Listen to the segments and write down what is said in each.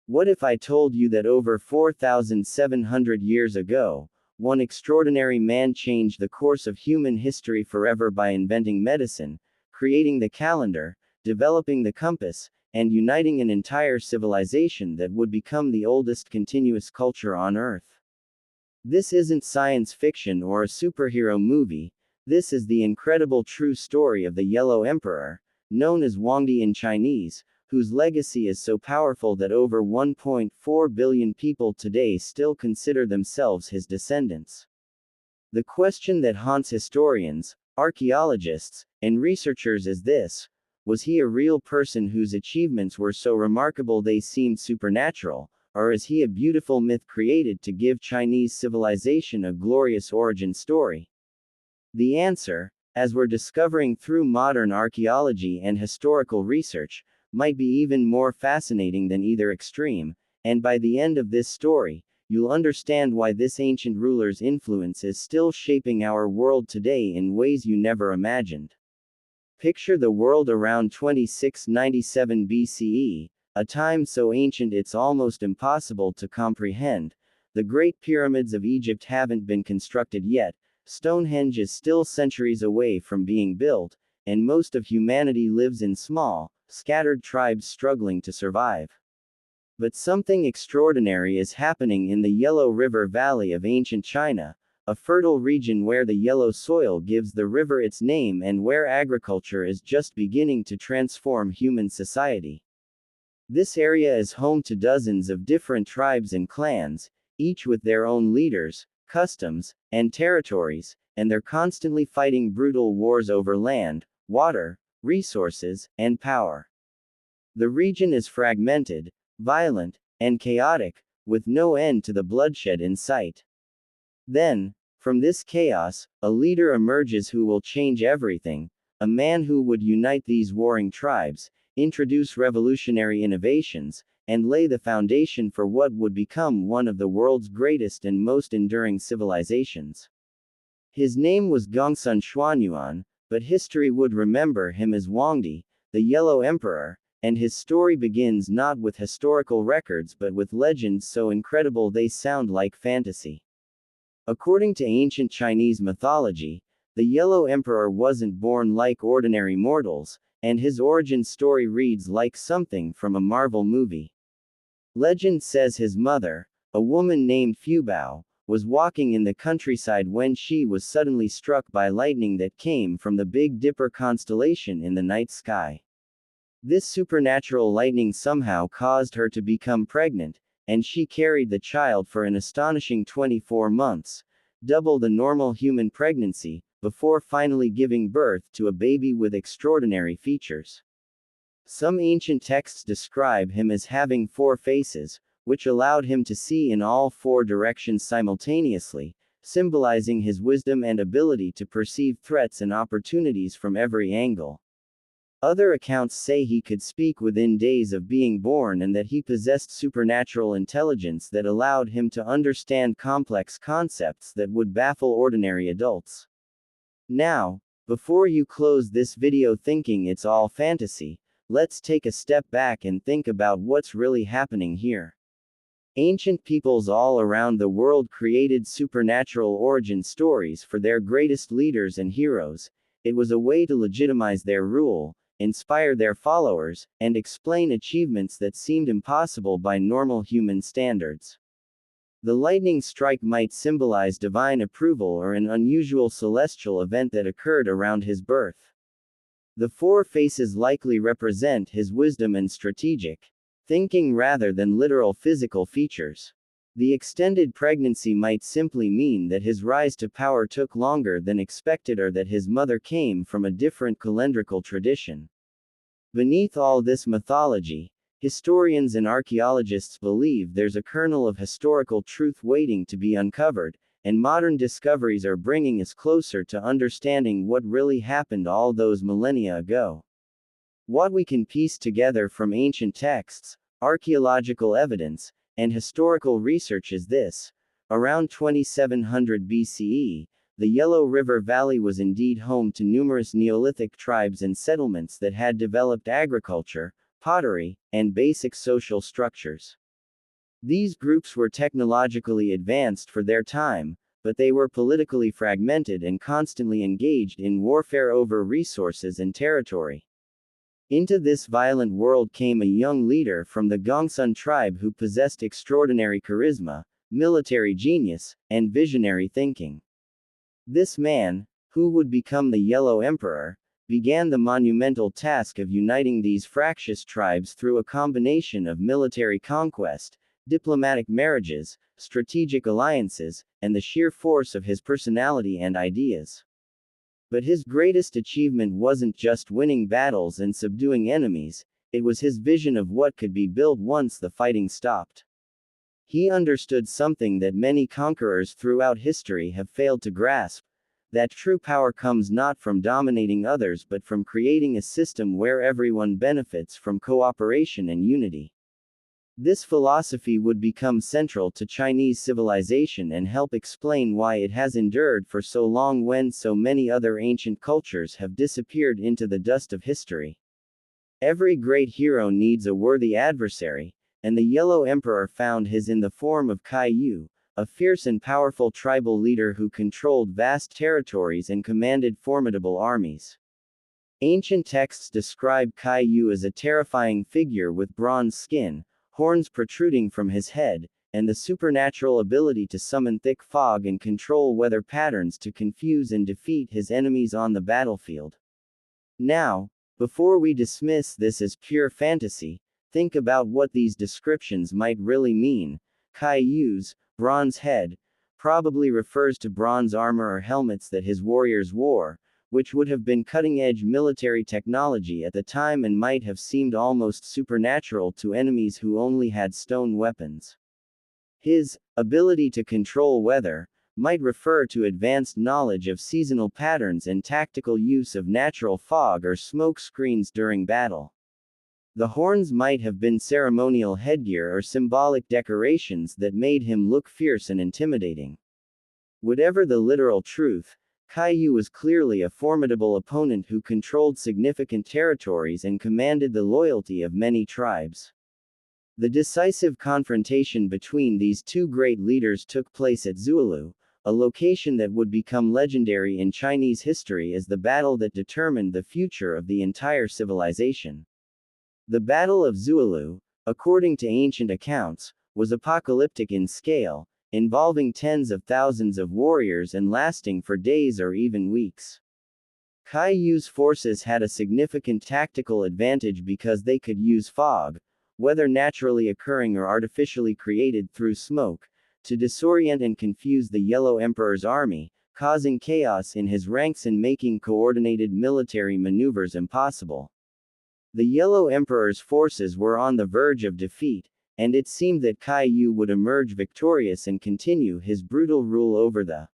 What if I told you that over 4,700 years ago, one extraordinary man changed the course of human history forever by inventing medicine, creating the calendar, developing the compass, and uniting an entire civilization that would become the oldest continuous culture on Earth? This isn't science fiction or a superhero movie, this is the incredible true story of the Yellow Emperor, known as Huangdi in Chinese, whose legacy is so powerful that over 1.4 billion people today still consider themselves his descendants. The question that haunts historians, archaeologists, and researchers is this: was he a real person whose achievements were so remarkable they seemed supernatural, or is he a beautiful myth created to give Chinese civilization a glorious origin story? The answer, as we're discovering through modern archaeology and historical research, might be even more fascinating than either extreme, and by the end of this story, you'll understand why this ancient ruler's influence is still shaping our world today in ways you never imagined. Picture the world around 2697 BCE, a time so ancient it's almost impossible to comprehend. The Great Pyramids of Egypt haven't been constructed yet, Stonehenge is still centuries away from being built, and most of humanity lives in small, scattered tribes struggling to survive. But something extraordinary is happening in the Yellow River Valley of ancient China, a fertile region where the yellow soil gives the river its name and where agriculture is just beginning to transform human society. This area is home to dozens of different tribes and clans, each with their own leaders, customs, and territories, and they're constantly fighting brutal wars over land, water, resources, and power. The region is fragmented, violent, and chaotic, with no end to the bloodshed in sight. Then, from this chaos, a leader emerges who will change everything, a man who would unite these warring tribes, introduce revolutionary innovations, and lay the foundation for what would become one of the world's greatest and most enduring civilizations. His name was Gongsun Xuanyuan, but history would remember him as Huangdi, the Yellow Emperor, and his story begins not with historical records but with legends so incredible they sound like fantasy. According to ancient Chinese mythology, the Yellow Emperor wasn't born like ordinary mortals, and his origin story reads like something from a Marvel movie. Legend says his mother, a woman named Fubao, was walking in the countryside when she was suddenly struck by lightning that came from the Big Dipper constellation in the night sky. This supernatural lightning somehow caused her to become pregnant, and she carried the child for an astonishing 24 months, double the normal human pregnancy, before finally giving birth to a baby with extraordinary features. Some ancient texts describe him as having 4 faces, which allowed him to see in all 4 directions simultaneously, symbolizing his wisdom and ability to perceive threats and opportunities from every angle. Other accounts say he could speak within days of being born and that he possessed supernatural intelligence that allowed him to understand complex concepts that would baffle ordinary adults. Now, before you close this video thinking it's all fantasy, let's take a step back and think about what's really happening here. Ancient peoples all around the world created supernatural origin stories for their greatest leaders and heroes. It was a way to legitimize their rule, inspire their followers, and explain achievements that seemed impossible by normal human standards. The lightning strike might symbolize divine approval or an unusual celestial event that occurred around his birth. The 4 faces likely represent his wisdom and strategic thinking rather than literal physical features. The extended pregnancy might simply mean that his rise to power took longer than expected or that his mother came from a different calendrical tradition. Beneath all this mythology, historians and archaeologists believe there's a kernel of historical truth waiting to be uncovered, and modern discoveries are bringing us closer to understanding what really happened all those millennia ago. What we can piece together from ancient texts, archaeological evidence, and historical research is this: around 2700 BCE, the Yellow River Valley was indeed home to numerous Neolithic tribes and settlements that had developed agriculture, pottery, and basic social structures. These groups were technologically advanced for their time, but they were politically fragmented and constantly engaged in warfare over resources and territory. Into this violent world came a young leader from the Gongsun tribe who possessed extraordinary charisma, military genius, and visionary thinking. This man, who would become the Yellow Emperor, began the monumental task of uniting these fractious tribes through a combination of military conquest, diplomatic marriages, strategic alliances, and the sheer force of his personality and ideas. But his greatest achievement wasn't just winning battles and subduing enemies, it was his vision of what could be built once the fighting stopped. He understood something that many conquerors throughout history have failed to grasp, that true power comes not from dominating others but from creating a system where everyone benefits from cooperation and unity. This philosophy would become central to Chinese civilization and help explain why it has endured for so long when so many other ancient cultures have disappeared into the dust of history. Every great hero needs a worthy adversary, and the Yellow Emperor found his in the form of Kai Yu, a fierce and powerful tribal leader who controlled vast territories and commanded formidable armies. Ancient texts describe Kai Yu as a terrifying figure with bronze skin, horns protruding from his head, and the supernatural ability to summon thick fog and control weather patterns to confuse and defeat his enemies on the battlefield. Now, before we dismiss this as pure fantasy, think about what these descriptions might really mean. Kai Yu's bronze head probably refers to bronze armor or helmets that his warriors wore, which would have been cutting-edge military technology at the time and might have seemed almost supernatural to enemies who only had stone weapons. His ability to control weather might refer to advanced knowledge of seasonal patterns and tactical use of natural fog or smoke screens during battle. The horns might have been ceremonial headgear or symbolic decorations that made him look fierce and intimidating. Whatever the literal truth, Kai Yu was clearly a formidable opponent who controlled significant territories and commanded the loyalty of many tribes. The decisive confrontation between these two great leaders took place at Zhuolu, a location that would become legendary in Chinese history as the battle that determined the future of the entire civilization. The Battle of Zhuolu, according to ancient accounts, was apocalyptic in scale, involving tens of thousands of warriors and lasting for days or even weeks. Kai Yu's forces had a significant tactical advantage because they could use fog, whether naturally occurring or artificially created through smoke, to disorient and confuse the Yellow Emperor's army, causing chaos in his ranks and making coordinated military maneuvers impossible. The Yellow Emperor's forces were on the verge of defeat, and it seemed that Kai Yu would emerge victorious and continue his brutal rule over the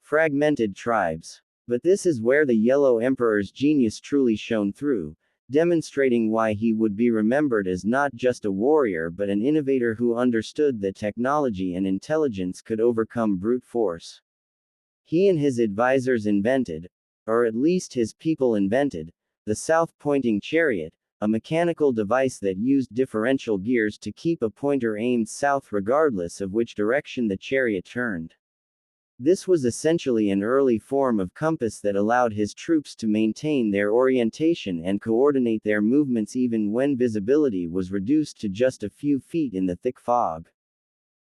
fragmented tribes. But this is where the Yellow Emperor's genius truly shone through, demonstrating why he would be remembered as not just a warrior but an innovator who understood that technology and intelligence could overcome brute force. He and his advisors invented, or at least his people invented, the south-pointing chariot, a mechanical device that used differential gears to keep a pointer aimed south regardless of which direction the chariot turned. This was essentially an early form of compass that allowed his troops to maintain their orientation and coordinate their movements even when visibility was reduced to just a few feet in the thick fog.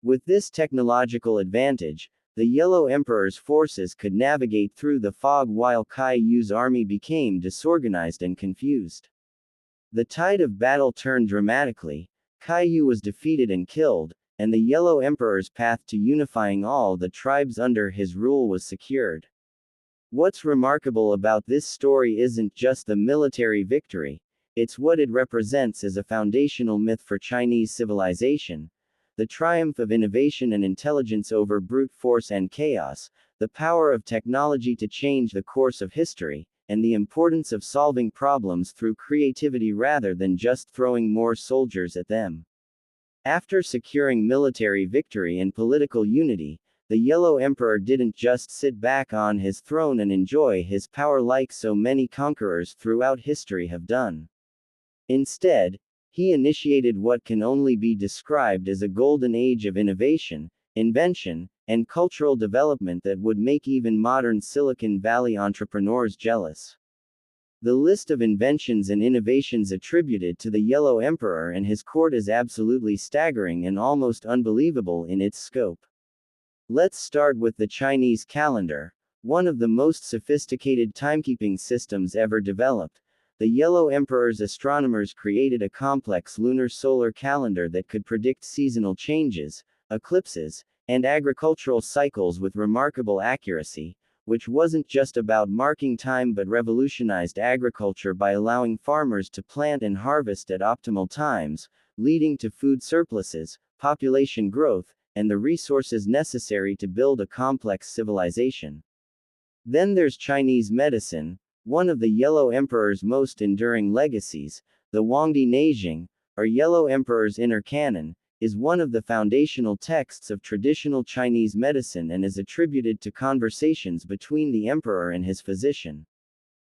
With this technological advantage, the Yellow Emperor's forces could navigate through the fog while Kai Yu's army became disorganized and confused. The tide of battle turned dramatically, Kai Yu was defeated and killed, and the Yellow Emperor's path to unifying all the tribes under his rule was secured. What's remarkable about this story isn't just the military victory, it's what it represents as a foundational myth for Chinese civilization: the triumph of innovation and intelligence over brute force and chaos, the power of technology to change the course of history, and the importance of solving problems through creativity rather than just throwing more soldiers at them. After securing military victory and political unity, the Yellow Emperor didn't just sit back on his throne and enjoy his power like so many conquerors throughout history have done. Instead, He initiated what can only be described as a golden age of innovation, invention, and cultural development that would make even modern Silicon Valley entrepreneurs jealous. The list of inventions and innovations attributed to the Yellow Emperor and his court is absolutely staggering and almost unbelievable in its scope. Let's start with the Chinese calendar, one of the most sophisticated timekeeping systems ever developed. The Yellow Emperor's astronomers created a complex lunar-solar calendar that could predict seasonal changes, eclipses, and agricultural cycles with remarkable accuracy, which wasn't just about marking time but revolutionized agriculture by allowing farmers to plant and harvest at optimal times, leading to food surpluses, population growth, and the resources necessary to build a complex civilization. Then there's Chinese medicine, one of the Yellow Emperor's most enduring legacies. The Huangdi Neijing, or Yellow Emperor's Inner Canon, is one of the foundational texts of traditional Chinese medicine and is attributed to conversations between the emperor and his physician.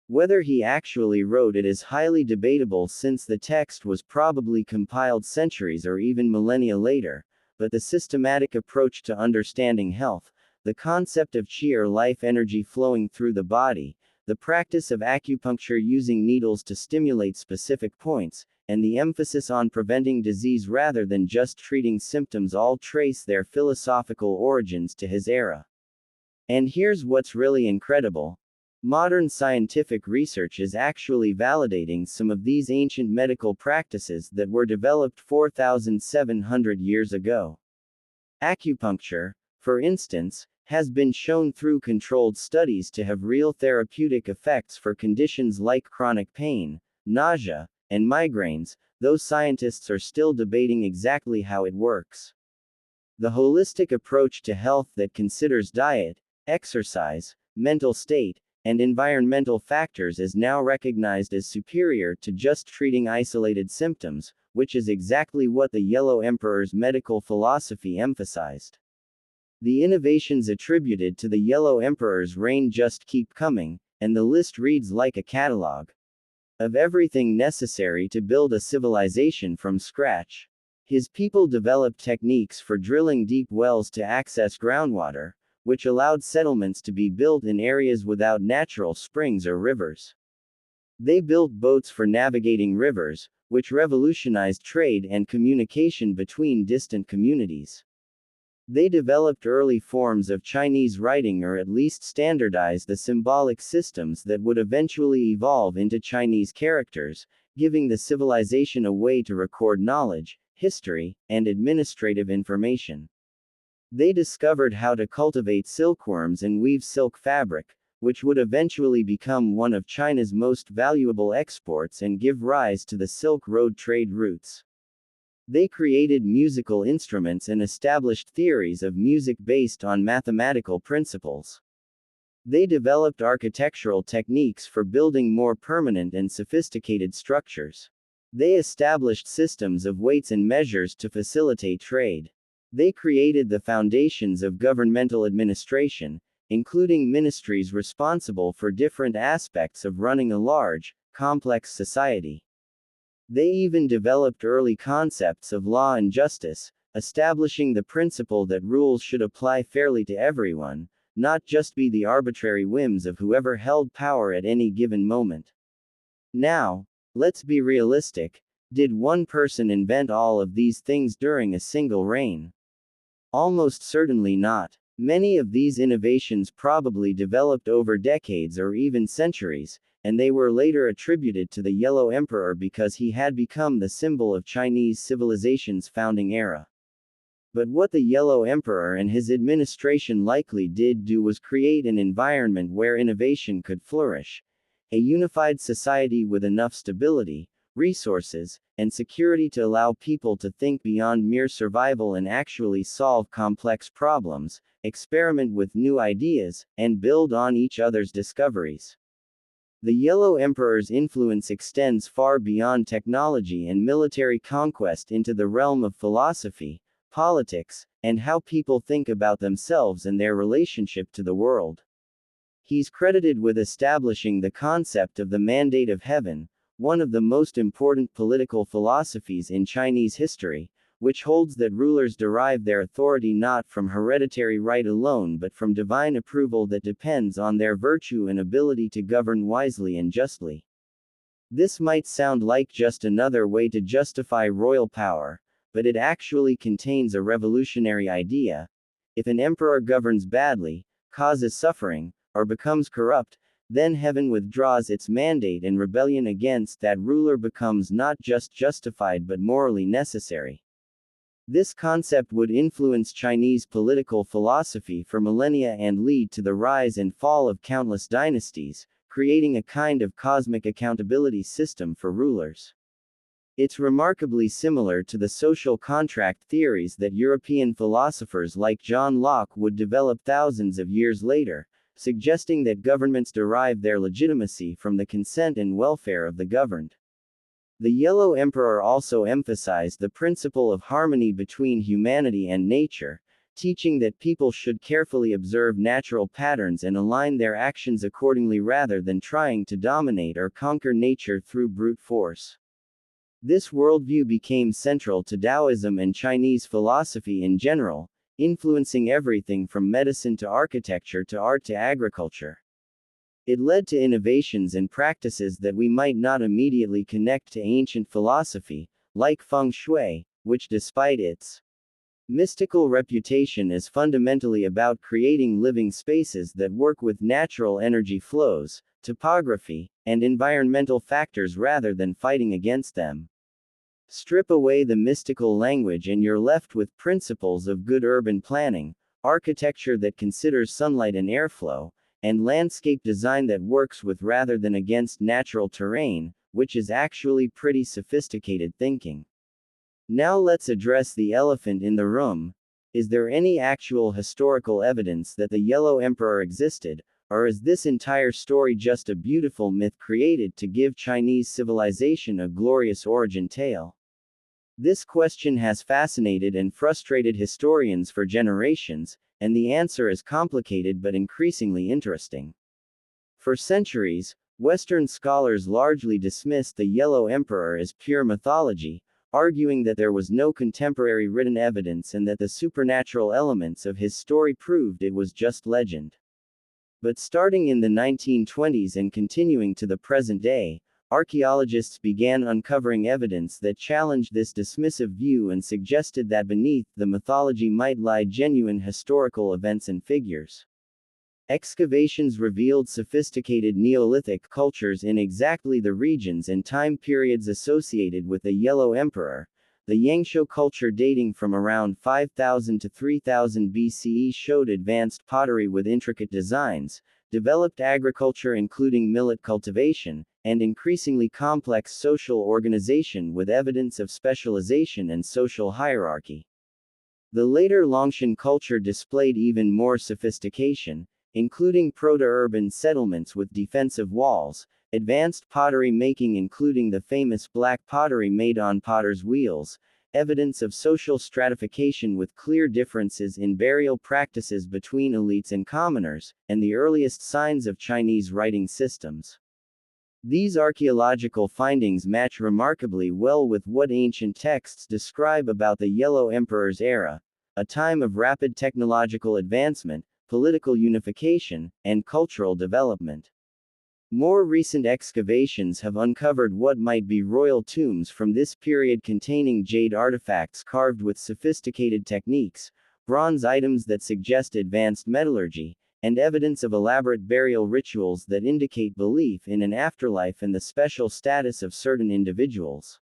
Whether he actually wrote it is highly debatable since the text was probably compiled centuries or even millennia later, but the systematic approach to understanding health, the concept of qi or life energy flowing through the body, the practice of acupuncture using needles to stimulate specific points, and the emphasis on preventing disease rather than just treating symptoms all trace their philosophical origins to his era. And here's what's really incredible. Modern scientific research is actually validating some of these ancient medical practices that were developed 4,700 years ago. Acupuncture, for instance, has been shown through controlled studies to have real therapeutic effects for conditions like chronic pain, nausea, and migraines, though scientists are still debating exactly how it works. The holistic approach to health that considers diet, exercise, mental state, and environmental factors is now recognized as superior to just treating isolated symptoms, which is exactly what the Yellow Emperor's medical philosophy emphasized. The innovations attributed to the Yellow Emperor's reign just keep coming, and the list reads like a catalog of everything necessary to build a civilization from scratch. His people developed techniques for drilling deep wells to access groundwater, which allowed settlements to be built in areas without natural springs or rivers. They built boats for navigating rivers, which revolutionized trade and communication between distant communities. They developed early forms of Chinese writing or at least standardized the symbolic systems that would eventually evolve into Chinese characters, giving the civilization a way to record knowledge, history, and administrative information. They discovered how to cultivate silkworms and weave silk fabric, which would eventually become one of China's most valuable exports and give rise to the Silk Road trade routes. They created musical instruments and established theories of music based on mathematical principles. They developed architectural techniques for building more permanent and sophisticated structures. They established systems of weights and measures to facilitate trade. They created the foundations of governmental administration, including ministries responsible for different aspects of running a large, complex society. They even developed early concepts of law and justice, establishing the principle that rules should apply fairly to everyone, not just be the arbitrary whims of whoever held power at any given moment. Now, let's be realistic. Did one person invent all of these things during a single reign? Almost certainly not. Many of these innovations probably developed over decades or even centuries, and they were later attributed to the Yellow Emperor because he had become the symbol of Chinese civilization's founding era. But what the Yellow Emperor and his administration likely did do was create an environment where innovation could flourish. A unified society with enough stability, resources, and security to allow people to think beyond mere survival and actually solve complex problems, experiment with new ideas, and build on each other's discoveries. The Yellow Emperor's influence extends far beyond technology and military conquest into the realm of philosophy, politics, and how people think about themselves and their relationship to the world. He's credited with establishing the concept of the mandate of heaven, one of the most important political philosophies in Chinese history, which holds that rulers derive their authority not from hereditary right alone but from divine approval that depends on their virtue and ability to govern wisely and justly. This might sound like just another way to justify royal power, but it actually contains a revolutionary idea. If an emperor governs badly, causes suffering, or becomes corrupt, then heaven withdraws its mandate and rebellion against that ruler becomes not just justified but morally necessary. This concept would influence Chinese political philosophy for millennia and lead to the rise and fall of countless dynasties, creating a kind of cosmic accountability system for rulers. It's remarkably similar to the social contract theories that European philosophers like John Locke would develop thousands of years later, suggesting that governments derive their legitimacy from the consent and welfare of the governed. The Yellow Emperor also emphasized the principle of harmony between humanity and nature, teaching that people should carefully observe natural patterns and align their actions accordingly rather than trying to dominate or conquer nature through brute force. This worldview became central to Taoism and Chinese philosophy in general, influencing everything from medicine to architecture to art to agriculture. It led to innovations and practices that we might not immediately connect to ancient philosophy, like feng shui, which despite its mystical reputation is fundamentally about creating living spaces that work with natural energy flows, topography, and environmental factors rather than fighting against them. Strip away the mystical language and you're left with principles of good urban planning, architecture that considers sunlight and airflow, and landscape design that works with rather than against natural terrain, which is actually pretty sophisticated thinking. Now let's address the elephant in the room. Is there any actual historical evidence that the Yellow Emperor existed, or is this entire story just a beautiful myth created to give Chinese civilization a glorious origin tale? This question has fascinated and frustrated historians for generations, and the answer is complicated but increasingly interesting. For centuries, Western scholars largely dismissed the Yellow Emperor as pure mythology, arguing that there was no contemporary written evidence and that the supernatural elements of his story proved it was just legend. But starting in the 1920s and continuing to the present day, archaeologists began uncovering evidence that challenged this dismissive view and suggested that beneath the mythology might lie genuine historical events and figures. Excavations revealed sophisticated Neolithic cultures in exactly the regions and time periods associated with the Yellow Emperor. The Yangshuo culture dating from around 5000 to 3000 BCE showed advanced pottery with intricate designs, developed agriculture including millet cultivation, and increasingly complex social organization with evidence of specialization and social hierarchy. The later Longshan culture displayed even more sophistication, including proto-urban settlements with defensive walls, advanced pottery making including the famous black pottery made on potter's wheels, evidence of social stratification with clear differences in burial practices between elites and commoners, and the earliest signs of Chinese writing systems. These archaeological findings match remarkably well with what ancient texts describe about the Yellow Emperor's era, a time of rapid technological advancement, political unification, and cultural development. More recent excavations have uncovered what might be royal tombs from this period containing jade artifacts carved with sophisticated techniques, bronze items that suggest advanced metallurgy, and evidence of elaborate burial rituals that indicate belief in an afterlife and the special status of certain individuals.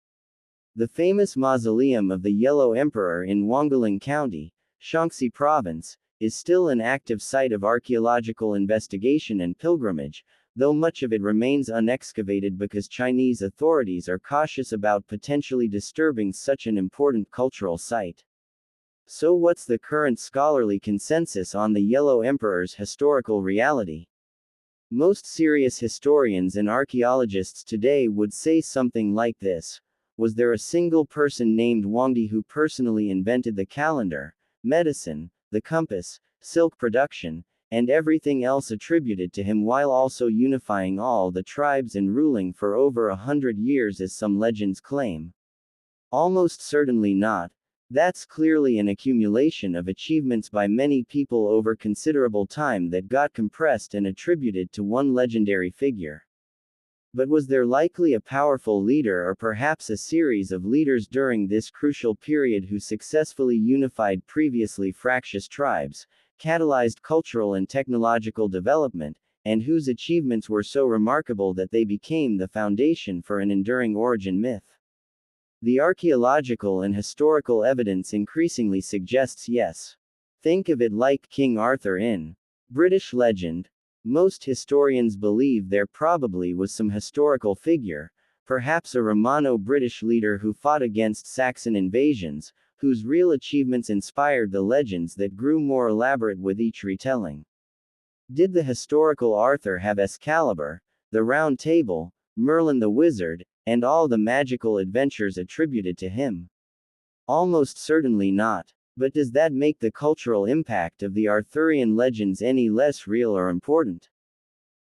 The famous mausoleum of the Yellow Emperor in Huangdi County, Shaanxi Province, is still an active site of archaeological investigation and pilgrimage, though much of it remains unexcavated because Chinese authorities are cautious about potentially disturbing such an important cultural site. So what's the current scholarly consensus on the Yellow Emperor's historical reality? Most serious historians and archaeologists today would say something like this: was there a single person named Huangdi who personally invented the calendar, medicine, the compass, silk production, and everything else attributed to him, while also unifying all the tribes and ruling for over 100 years, as some legends claim? Almost certainly not. That's clearly an accumulation of achievements by many people over considerable time that got compressed and attributed to one legendary figure. But was there likely a powerful leader, or perhaps a series of leaders during this crucial period, who successfully unified previously fractious tribes, catalyzed cultural and technological development, and whose achievements were so remarkable that they became the foundation for an enduring origin myth? The archaeological and historical evidence increasingly suggests yes. Think of it like King Arthur in British legend. Most historians believe there probably was some historical figure, perhaps a Romano-British leader who fought against Saxon invasions, whose real achievements inspired the legends that grew more elaborate with each retelling. Did the historical Arthur have Excalibur, the Round Table, Merlin the Wizard, and all the magical adventures attributed to him? Almost certainly not. But does that make the cultural impact of the Arthurian legends any less real or important?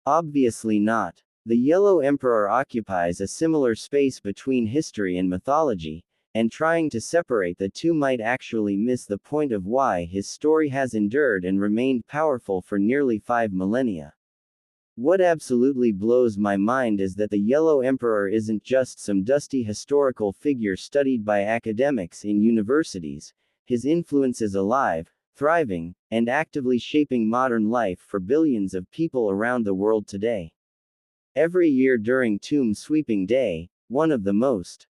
Obviously not. The Yellow Emperor occupies a similar space between history and mythology, and trying to separate the two might actually miss the point of why his story has endured and remained powerful for nearly 5 millennia. What absolutely blows my mind is that the Yellow Emperor isn't just some dusty historical figure studied by academics in universities. His influence is alive, thriving, and actively shaping modern life for billions of people around the world today. Every year during Tomb Sweeping Day, one of the most